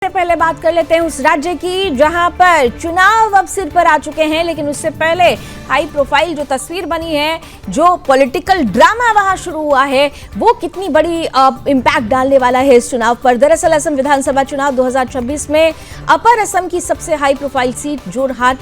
पहले बात कर लेते हैं उस राज्य की जहां पर चुनाव अब सिर पर आ चुके हैं, लेकिन उससे पहले हाई प्रोफाइल जो तस्वीर बनी है, जो पॉलिटिकल ड्रामा वहां शुरू हुआ है, वो कितनी बड़ी इंपैक्ट डालने वाला है इस चुनाव पर। दरअसल असम विधानसभा चुनाव 2026 में अपर असम की सबसे हाई प्रोफाइल सीट जोरहाट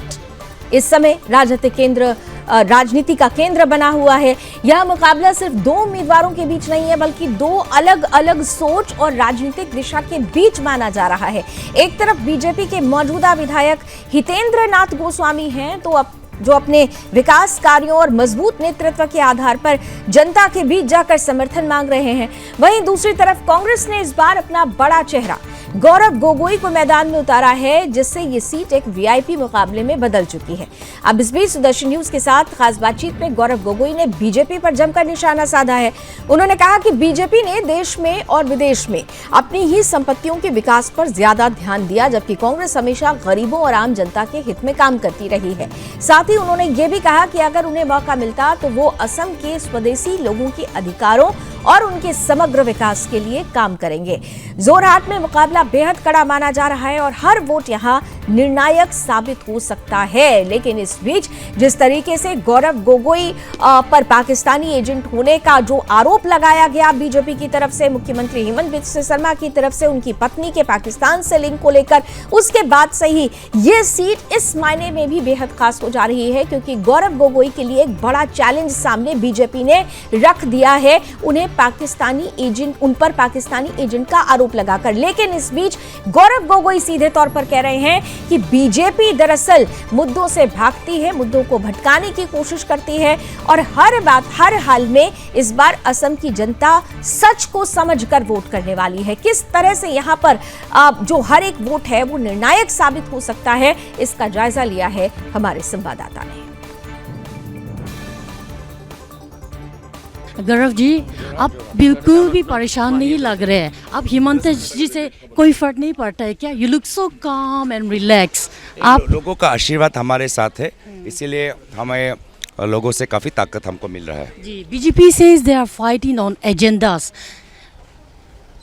इस समय राजनीति का केंद्र बना हुआ है। यह मुकाबला सिर्फ दो उम्मीदवारों के बीच नहीं है, बल्कि दो अलग अलग सोच और राजनीतिक दिशा के बीच माना जा रहा है। एक तरफ बीजेपी के मौजूदा विधायक हितेंद्र नाथ गोस्वामी हैं, तो जो अपने विकास कार्यों और मजबूत नेतृत्व के आधार पर जनता के बीच जाकर समर्थन मांग रहे हैं। वहीं दूसरी तरफ कांग्रेस ने इस बार अपना बड़ा चेहरा गौरव गोगोई को मैदान में उतारा है, जिससे ये सीट एक वीआईपी मुकाबले में बदल चुकी है। अब इस बीच सुदर्शन न्यूज के साथ खास बातचीत में गौरव गोगोई ने बीजेपी पर जमकर निशाना साधा है। उन्होंने कहा कि बीजेपी ने देश में और विदेश में अपनी ही संपत्तियों के विकास पर ज्यादा ध्यान दिया, जबकि कांग्रेस हमेशा गरीबों और आम जनता के हित में काम करती रही है। साथ ही उन्होंने ये भी कहा कि अगर उन्हें मौका मिलता तो वो असम के स्वदेशी लोगों के अधिकारों और उनके समग्र विकास के लिए काम करेंगे। जोरहाट में मुकाबला बेहद कड़ा माना जा रहा है और हर वोट यहां निर्णायक साबित हो सकता है। लेकिन इस बीच जिस तरीके से गौरव गोगोई पर पाकिस्तानी एजेंट होने का जो आरोप लगाया गया बीजेपी की तरफ से, मुख्यमंत्री हेमंत बिस्वा शर्मा की तरफ से, उनकी पत्नी के पाकिस्तान से लिंक को लेकर, उसके बाद से ही ये सीट इस मायने में भी बेहद खास हो जा रही है, क्योंकि गौरव गोगोई के लिए एक बड़ा चैलेंज सामने बीजेपी ने रख दिया है, उन पर पाकिस्तानी एजेंट का आरोप लगाकर। लेकिन इस बीच गौरव गोगोई सीधे तौर पर कह रहे हैं कि बीजेपी दरअसल मुद्दों से भागती है, मुद्दों को भटकाने की कोशिश करती है और हर हाल में इस बार असम की जनता सच को समझकर वोट करने वाली है। किस तरह से यहां पर जो हर एक वोट है वो निर्णायक साबित हो सकता है, इसका जायजा लिया है हमारे संवाददाता ने। गौरव जी, आप बिल्कुल भी परेशान नहीं लग रहे हैं। आप हेमंत जी से कोई फर्क नहीं पड़ता है क्या? यू लुक सो काम एंड रिलैक्स। आप लोगों का आशीर्वाद हमारे साथ है, इसीलिए हमें लोगों से काफ़ी ताकत हमको मिल रहा है। जी, BJP says they are fighting on agendas.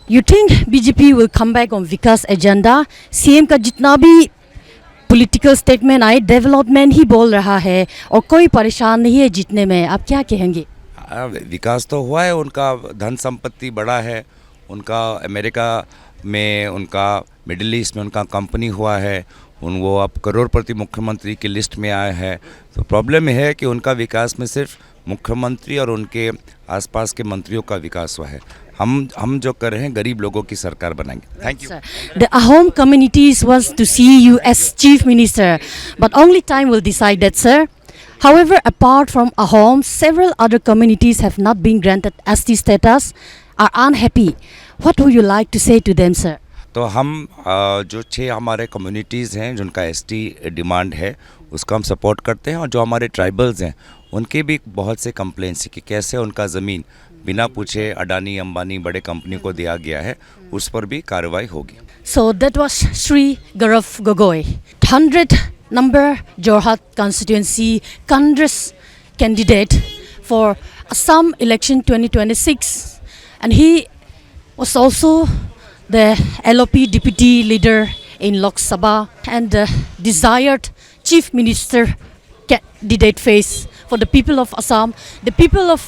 You think BJP will come back on vikas agenda? CM का जितना भी पॉलिटिकल स्टेटमेंट आए, डेवलपमेंट ही बोल रहा है और कोई परेशान नहीं है जीतने में। आप क्या कहेंगे? विकास तो हुआ है, उनका धन संपत्ति बड़ा है, उनका अमेरिका में, उनका मिडिल ईस्ट में उनका कंपनी हुआ है, वो अब करोड़पति मुख्यमंत्री की लिस्ट में आए हैं। तो प्रॉब्लम है कि उनका विकास में सिर्फ मुख्यमंत्री और उनके आसपास के मंत्रियों का विकास हुआ है। हम जो कर रहे हैं गरीब लोगों की सरकार बनाएंगे। Thank you. The Ahom communities wants to see you as chief minister, but only time will decide that, sir. However, apart from Ahom, several other communities have not been granted ST status, are unhappy. What would you like to say to them, sir? तो हम जो 6 हमारे communities हैं जिनका ST demand है, उसको हम support करते हैं, और जो हमारे ट्राइबल्स हैं उनके भी बहुत से कंप्लेंट्स हैं कि कैसे उनका ज़मीन बिना पूछे अडानी अंबानी बड़े कंपनी को दिया गया है, उस पर भी कार्रवाई होगी। So that was Sri Gaurav Gogoi, 100 number Jorhat constituency Congress candidate for Assam election 2026, and he was also the LOP deputy leader in Lok Sabha and the desired chief minister candidate face for the people of Assam. The people of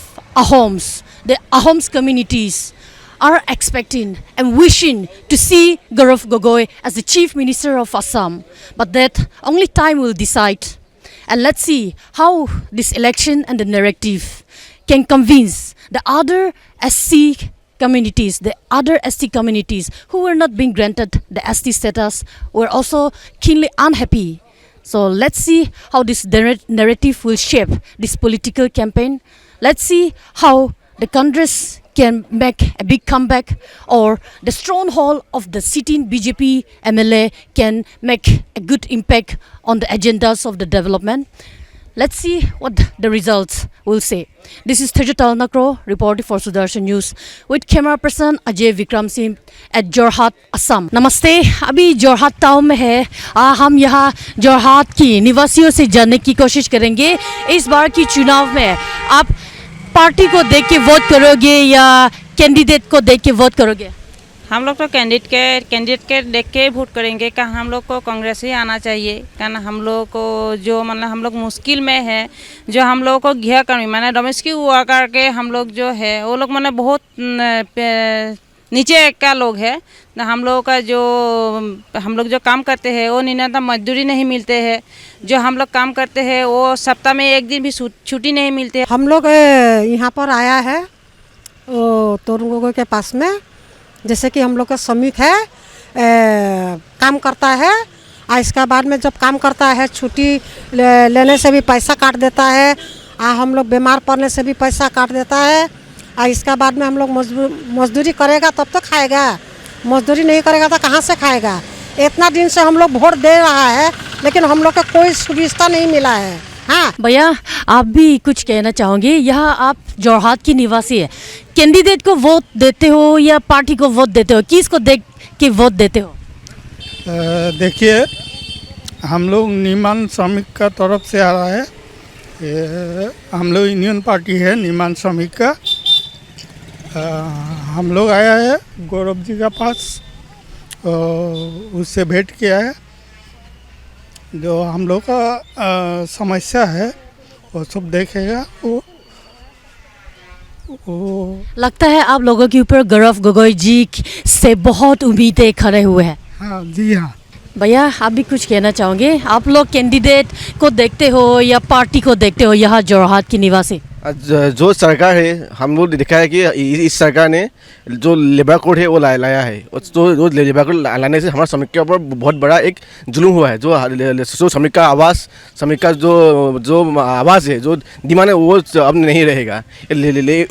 the Ahoms communities are expecting and wishing to see Gaurav Gogoi as the chief minister of Assam, but that only time will decide. And let's see how this election and the narrative can convince the other ST communities who were not being granted the ST status, were also keenly unhappy. So let's see how this narrative will shape this political campaign. Let's see how the Congress can make a big comeback, or the stronghold of the sitting BJP MLA can make a good impact on the agendas of the development. Let's see what the results will say. This is Tejatal Nakro reporting for Sudarshan News with camera person Ajay Vikram Singh at Jorhat, Assam. नमस्ते, अभी Jorhat town में है। हम यहाँ जोरहाट की निवासियों से जानने की कोशिश करेंगे इस बार की चुनाव में आप पार्टी को देख के वोट करोगे या कैंडिडेट को देख के वोट करोगे? हम लोग तो कैंडिडेट के देख के ही वोट करेंगे। क्या हम लोग को कांग्रेस ही आना चाहिए। क्या हम लोग को जो मतलब हम लोग मुश्किल में है, जो हम लोग को गृहकर्मी माने डोमेस्टिक वर्कर के हम लोग जो है वो लोग माने बहुत नीचे का लोग है। हम लोग का जो हम लोग जो काम करते हैं वो न्यूनतम मजदूरी नहीं मिलते हैं। जो हम लोग काम करते हैं वो सप्ताह में एक दिन भी छुट्टी नहीं मिलती है। हम लोग यहाँ पर आया है तरुण गोगोई के पास में। जैसे कि हम लोग का श्रमिक है, काम करता है और इसके बाद में जब काम करता है छुट्टी लेने से भी पैसा काट देता है, हम लोग बीमार पड़ने से भी पैसा काट देता है। और इसके बाद में हम लोग मजदूरी करेगा तब तो खाएगा, मजदूरी नहीं करेगा तो कहाँ से खाएगा। इतना दिन से हम लोग वोट दे रहा है लेकिन हम लोग का कोई सुविधा नहीं मिला है। हाँ भैया, आप भी कुछ कहना चाहोगे? यहाँ आप जोरहाट की निवासी है, कैंडिडेट को वोट देते हो या पार्टी को वोट देते हो? किसको देख के वोट देते हो? देखिए, हम लोग निर्माण श्रमिक का तरफ से आ रहा है। हम लोग यूनियन पार्टी है निर्माण श्रमिक का। हम लोग आया है गौरव जी का पास, उससे भेंट किया है। जो हम लोग का समस्या है वो सब देखेगा। वो लगता है आप लोगों के ऊपर गौरव गोगोई जी से बहुत उम्मीदें खड़े हुए हैं। हाँ जी हाँ। भैया, आप भी कुछ कहना चाहोगे? आप लोग कैंडिडेट को देखते हो या पार्टी को देखते हो यहाँ जोरहाट की निवासी? जो सरकार है, हम लोग देखा है कि इस सरकार ने जो लेबर कोड है वो लाया है। तो जो लेबर कोड लाने से हमारा श्रमिक के ऊपर बहुत बड़ा एक जुल्म हुआ है। जो श्रमिक का आवाज़, श्रमिक का जो आवाज़ है, जो डिमांड है, वो अब नहीं रहेगा।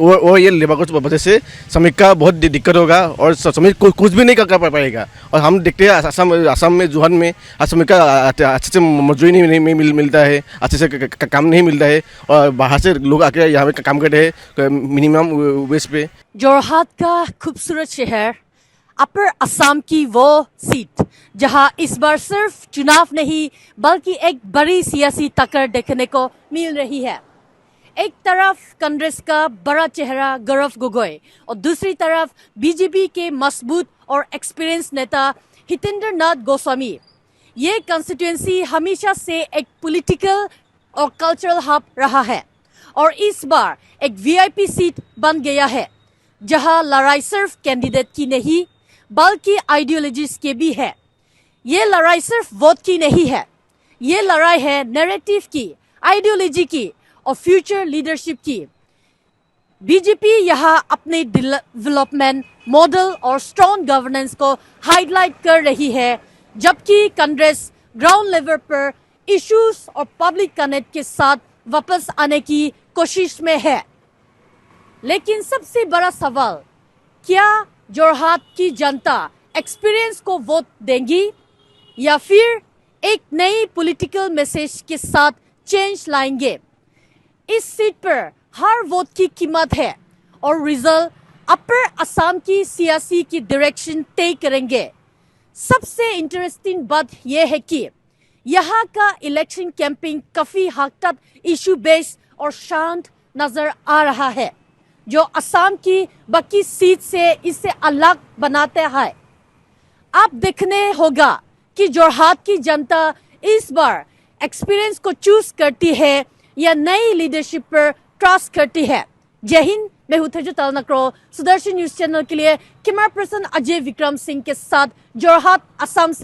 और ये लेबर कोड की वजह से श्रमिक का बहुत दिक्कत होगा और श्रमिक कुछ भी नहीं कर पाएगा। और हम देखते हैं असम में, जोरहाट में श्रमिक का अच्छे से मजदूरी नहीं मिलता है, अच्छे से काम नहीं मिलता है और बाहर से लोग आके यहाँ पे काम करते हैं मिनिमम वेज पे। जोरहाट का खूबसूरत शहर, अपर असम की वो सीट जहां इस बार सिर्फ चुनाव नहीं बल्कि एक बड़ी सियासी टक्कर देखने को मिल रही है। एक तरफ कांग्रेस का बड़ा चेहरा गौरव गोगोई और दूसरी तरफ बीजेपी के मजबूत और एक्सपीरियंस नेता हितेंद्र नाथ गोस्वामी। ये कंस्टिट्यूएंसी हमेशा से एक पॉलिटिकल और कल्चरल हब रहा है और इस बार एक वीआईपी सीट बन गया है जहां लड़ाई सिर्फ कैंडिडेट की नहीं बल्कि आइडियोलॉजीज की भी है। ये लड़ाई सिर्फ वोट की नहीं है, ये लड़ाई है नैरेटिव की, आइडियोलॉजी की और फ्यूचर लीडरशिप की। बीजेपी यहाँ अपने डेवलपमेंट मॉडल और स्ट्रॉन्ग गवर्नेंस को हाईलाइट कर रही है, जबकि कांग्रेस ग्राउंड लेवल पर इश्यूज और पब्लिक कनेक्ट के साथ वापस आने की कोशिश में है। लेकिन सबसे बड़ा सवाल, क्या जोरहाट की जनता एक्सपीरियंस को वोट देंगी या फिर एक नई पॉलिटिकल मैसेज के साथ चेंज लाएंगे? इस सीट पर हर वोट की कीमत है और रिजल्ट अपर असम की सियासी की डायरेक्शन तय करेंगे। सबसे इंटरेस्टिंग बात यह है कि यहाँ का इलेक्शन कैंपेन काफी हद तक इशू बेस्ड और शांत नजर आ रहा है, जो असम की बाकी सीट से इसे अलग बनाते हैं। आप देखने होगा कि जोरहाट की जनता इस बार एक्सपीरियंस को चूज करती है या नई लीडरशिप पर ट्रस्ट करती है। जय हिंद, मैं हूं तेजु तलनक्रो। सुदर्शन न्यूज चैनल के लिए कैमरा पर्सन अजय विक्रम सिंह के साथ जोरहाट असम से।